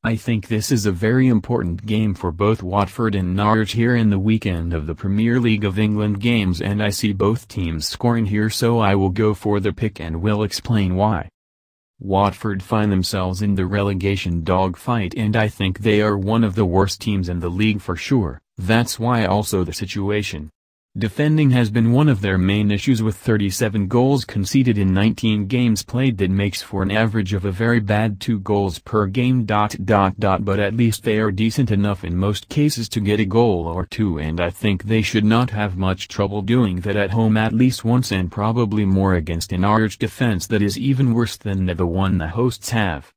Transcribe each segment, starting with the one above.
I think this is a very important game for both Watford and Norwich here in the weekend of the Premier League of England games, and I see both teams scoring here, so I will go for the pick and will explain why. Watford find themselves in the relegation dogfight, and I think they are one of the worst teams in the league for sure. That's why also the situation. Defending has been one of their main issues, with 37 goals conceded in 19 games played. That makes for an average of a very bad 2 goals per game. But at least they are decent enough in most cases to get a goal or two, and I think they should not have much trouble doing that at home at least once, and probably more against an Norwich defense that is even worse than the one the hosts have.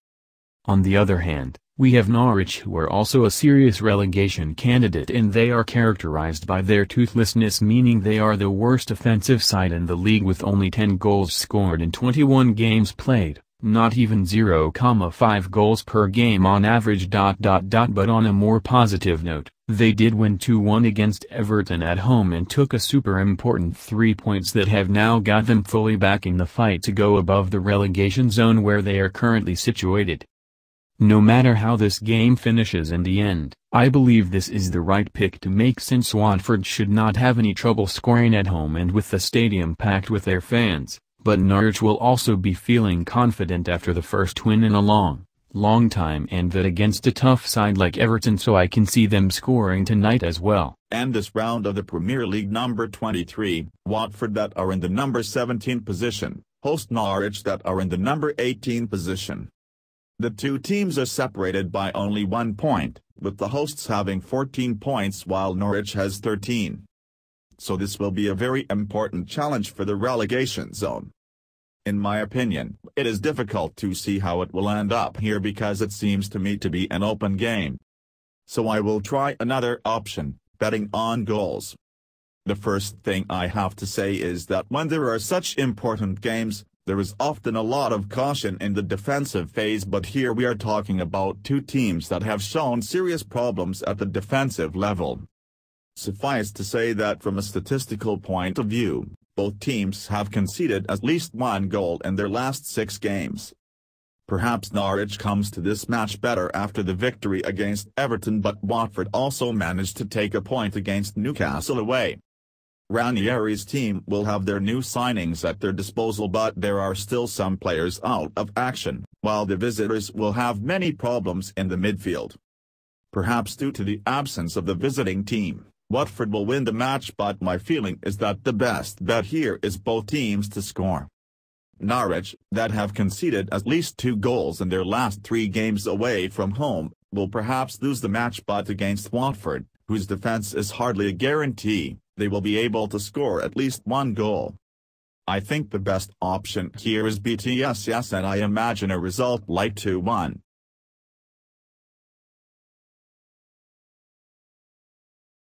On the other hand, we have Norwich, who are also a serious relegation candidate, and they are characterized by their toothlessness, meaning they are the worst offensive side in the league with only 10 goals scored in 21 games played, not even 0.5 goals per game on average. But on a more positive note, they did win 2-1 against Everton at home and took a super important 3 points that have now got them fully back in the fight to go above the relegation zone where they are currently situated. No matter how this game finishes in the end, I believe this is the right pick to make, since Watford should not have any trouble scoring at home and with the stadium packed with their fans, but Norwich will also be feeling confident after the first win in a long time, and that against a tough side like Everton, so I can see them scoring tonight as well. And this round of the Premier League number 23, Watford, that are in the number 17 position, host Norwich, that are in the number 18 position. The two teams are separated by only 1 point, with the hosts having 14 points while Norwich has 13. So this will be a very important challenge for the relegation zone. In my opinion, it is difficult to see how it will end up here, because it seems to me to be an open game. So I will try another option, betting on goals. The first thing I have to say is that when there are such important games, there is often a lot of caution in the defensive phase, but here we are talking about two teams that have shown serious problems at the defensive level. Suffice to say that from a statistical point of view, both teams have conceded at least 1 goal in their last 6 games. Perhaps Norwich comes to this match better after the victory against Everton, but Watford also managed to take a point against Newcastle away. Ranieri's team will have their new signings at their disposal, but there are still some players out of action, while the visitors will have many problems in the midfield. Perhaps due to the absence of the visiting team, Watford will win the match, but my feeling is that the best bet here is both teams to score. Norwich, that have conceded at least 2 goals in their last 3 games away from home, will perhaps lose the match, but against Watford, whose defense is hardly a guarantee, they will be able to score at least 1 goal. I think the best option here is BTSS, and I imagine a result like 2-1.